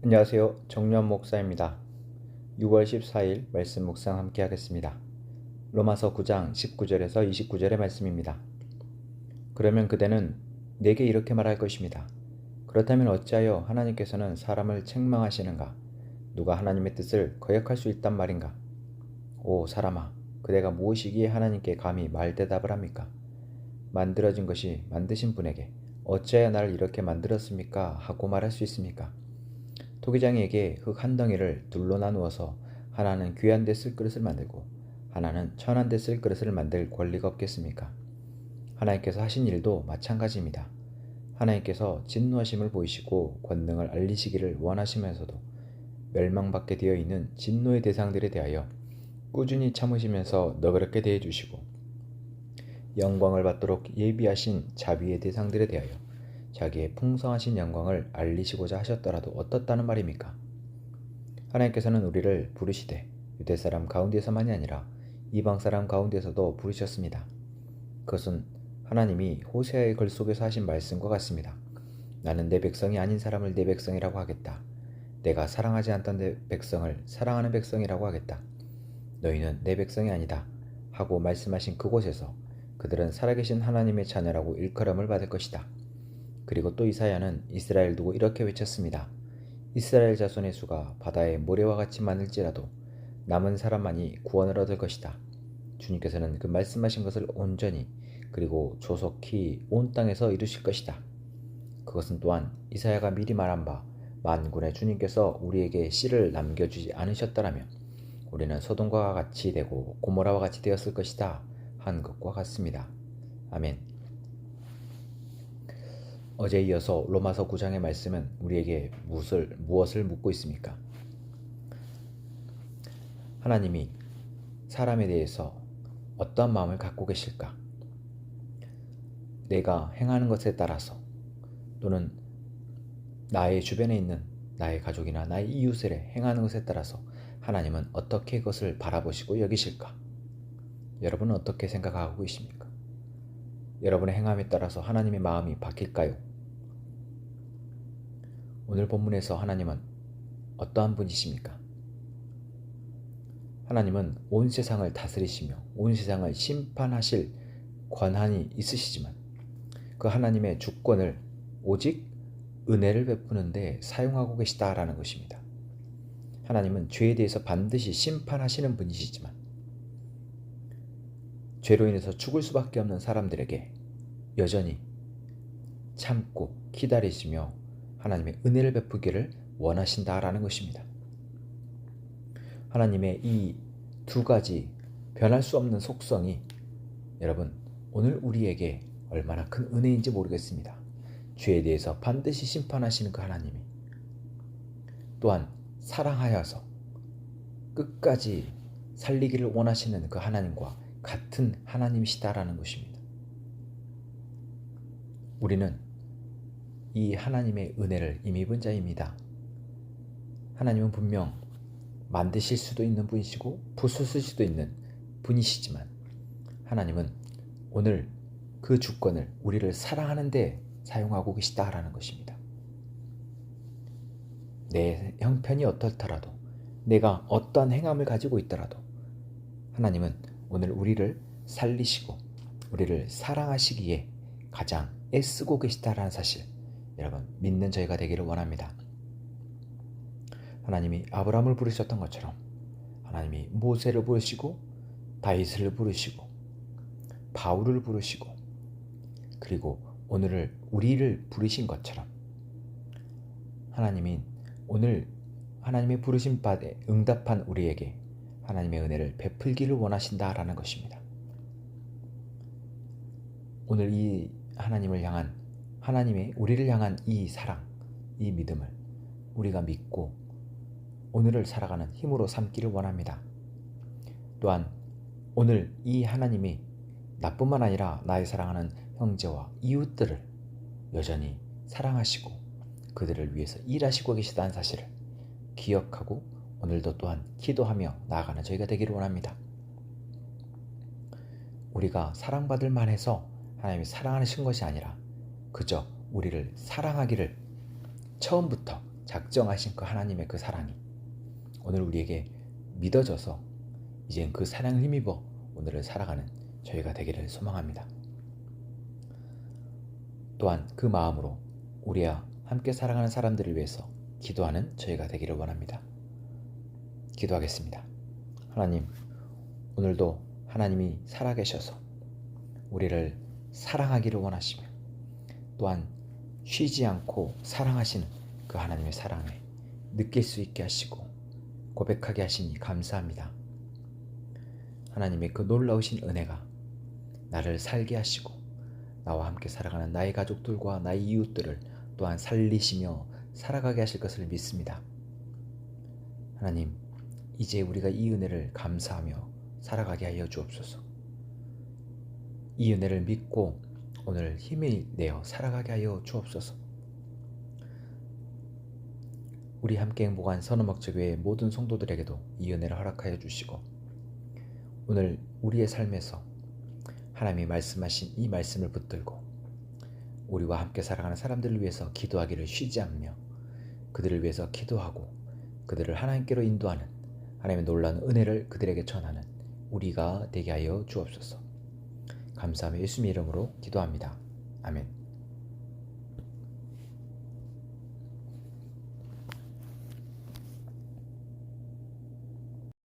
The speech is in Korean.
안녕하세요. 정유한 목사입니다. 6월 14일 말씀 묵상 함께 하겠습니다. 로마서 9장 19절에서 29절의 말씀입니다. 그러면 그대는 내게 이렇게 말할 것입니다. 그렇다면 어찌하여 하나님께서는 사람을 책망하시는가? 누가 하나님의 뜻을 거역할 수 있단 말인가? 오 사람아, 그대가 무엇이기에 하나님께 감히 말대답을 합니까? 만들어진 것이 만드신 분에게 어찌하여 나를 이렇게 만들었습니까? 하고 말할 수 있습니까? 토기장이에게 흙 한 덩이를 둘로 나누어서 하나는 귀한 데 쓸 그릇을 만들고 하나는 천한 데 쓸 그릇을 만들 권리가 없겠습니까? 하나님께서 하신 일도 마찬가지입니다. 하나님께서 진노하심을 보이시고 권능을 알리시기를 원하시면서도 멸망받게 되어 있는 진노의 대상들에 대하여 꾸준히 참으시면서 너그럽게 대해주시고 영광을 받도록 예비하신 자비의 대상들에 대하여 자기의 풍성하신 영광을 알리시고자 하셨더라도 어떻다는 말입니까? 하나님께서는 우리를 부르시되 유대 사람 가운데서만이 아니라 이방 사람 가운데서도 부르셨습니다. 그것은 하나님이 호세아의 글 속에서 하신 말씀과 같습니다. 나는 내 백성이 아닌 사람을 내 백성이라고 하겠다. 내가 사랑하지 않던 내 백성을 사랑하는 백성이라고 하겠다. 너희는 내 백성이 아니다 하고 말씀하신 그곳에서 그들은 살아계신 하나님의 자녀라고 일컬음을 받을 것이다. 그리고 또 이사야는 이스라엘 두고 이렇게 외쳤습니다. 이스라엘 자손의 수가 바다의 모래와 같이 많을지라도 남은 사람만이 구원을 얻을 것이다. 주님께서는 그 말씀하신 것을 온전히 그리고 조속히 온 땅에서 이루실 것이다. 그것은 또한 이사야가 미리 말한 바 만군의 주님께서 우리에게 씨를 남겨주지 않으셨더라면 우리는 소돔과 같이 되고 고모라와 같이 되었을 것이다 한 것과 같습니다. 아멘. 어제에 이어서 로마서 9장의 말씀은 우리에게 무엇을 묻고 있습니까? 하나님이 사람에 대해서 어떠한 마음을 갖고 계실까? 내가 행하는 것에 따라서 또는 나의 주변에 있는 나의 가족이나 나의 이웃을 행하는 것에 따라서 하나님은 어떻게 그것을 바라보시고 여기실까? 여러분은 어떻게 생각하고 계십니까? 여러분의 행함에 따라서 하나님의 마음이 바뀔까요? 오늘 본문에서 하나님은 어떠한 분이십니까? 하나님은 온 세상을 다스리시며 온 세상을 심판하실 권한이 있으시지만 그 하나님의 주권을 오직 은혜를 베푸는 데 사용하고 계시다라는 것입니다. 하나님은 죄에 대해서 반드시 심판하시는 분이시지만 죄로 인해서 죽을 수밖에 없는 사람들에게 여전히 참고 기다리시며 하나님의 은혜를 베푸기를 원하신다라는 것입니다. 하나님의 이 두 가지 변할 수 없는 속성이 여러분 오늘 우리에게 얼마나 큰 은혜인지 모르겠습니다. 죄에 대해서 반드시 심판하시는 그 하나님이 또한 사랑하여서 끝까지 살리기를 원하시는 그 하나님과 같은 하나님이시다라는 것입니다. 우리는 이 하나님의 은혜를 힘입은 자입니다. 하나님은 분명 만드실 수도 있는 분이시고 부수실 수도 있는 분이시지만 하나님은 오늘 그 주권을 우리를 사랑하는 데 사용하고 계시다라는 것입니다. 내 형편이 어떻더라도 내가 어떠한 행함을 가지고 있더라도 하나님은 오늘 우리를 살리시고 우리를 사랑하시기에 가장 애쓰고 계시다라는 사실 여러분 믿는 저희가 되기를 원합니다. 하나님이 아브라함을 부르셨던 것처럼 하나님이 모세를 부르시고 다윗을 부르시고 바울을 부르시고 그리고 오늘 우리를 부르신 것처럼 하나님이 오늘 하나님의 부르신 바에 응답한 우리에게 하나님의 은혜를 베풀기를 원하신다라는 것입니다. 오늘 이 하나님을 향한 하나님의 우리를 향한 이 사랑, 이 믿음을 우리가 믿고 오늘을 살아가는 힘으로 삼기를 원합니다. 또한 오늘 이 하나님이 나뿐만 아니라 나의 사랑하는 형제와 이웃들을 여전히 사랑하시고 그들을 위해서 일하시고 계시다는 사실을 기억하고 오늘도 또한 기도하며 나아가는 저희가 되기를 원합니다. 우리가 사랑받을 만해서 하나님이 사랑하신 것이 아니라 그저 우리를 사랑하기를 처음부터 작정하신 그 하나님의 그 사랑이 오늘 우리에게 믿어져서 이젠 그 사랑을 힘입어 오늘을 살아가는 저희가 되기를 소망합니다. 또한 그 마음으로 우리와 함께 살아가는 사람들을 위해서 기도하는 저희가 되기를 원합니다. 기도하겠습니다. 하나님, 오늘도 하나님이 살아계셔서 우리를 사랑하기를 원하시며 또한 쉬지 않고 사랑하시는 그 하나님의 사랑을 느낄 수 있게 하시고 고백하게 하시니 감사합니다. 하나님의 그 놀라우신 은혜가 나를 살게 하시고 나와 함께 살아가는 나의 가족들과 나의 이웃들을 또한 살리시며 살아가게 하실 것을 믿습니다. 하나님, 이제 우리가 이 은혜를 감사하며 살아가게 하여 주옵소서. 이 은혜를 믿고 오늘 힘을 내어 살아가게 하여 주옵소서. 우리 함께 행복한 선언목적교회의 모든 성도들에게도 이 은혜를 허락하여 주시고 오늘 우리의 삶에서 하나님이 말씀하신 이 말씀을 붙들고 우리와 함께 살아가는 사람들을 위해서 기도하기를 쉬지 않으며 그들을 위해서 기도하고 그들을 하나님께로 인도하는 하나님의 놀라운 은혜를 그들에게 전하는 우리가 되게 하여 주옵소서. 감사하며 예수님의 이름으로 기도합니다. 아멘.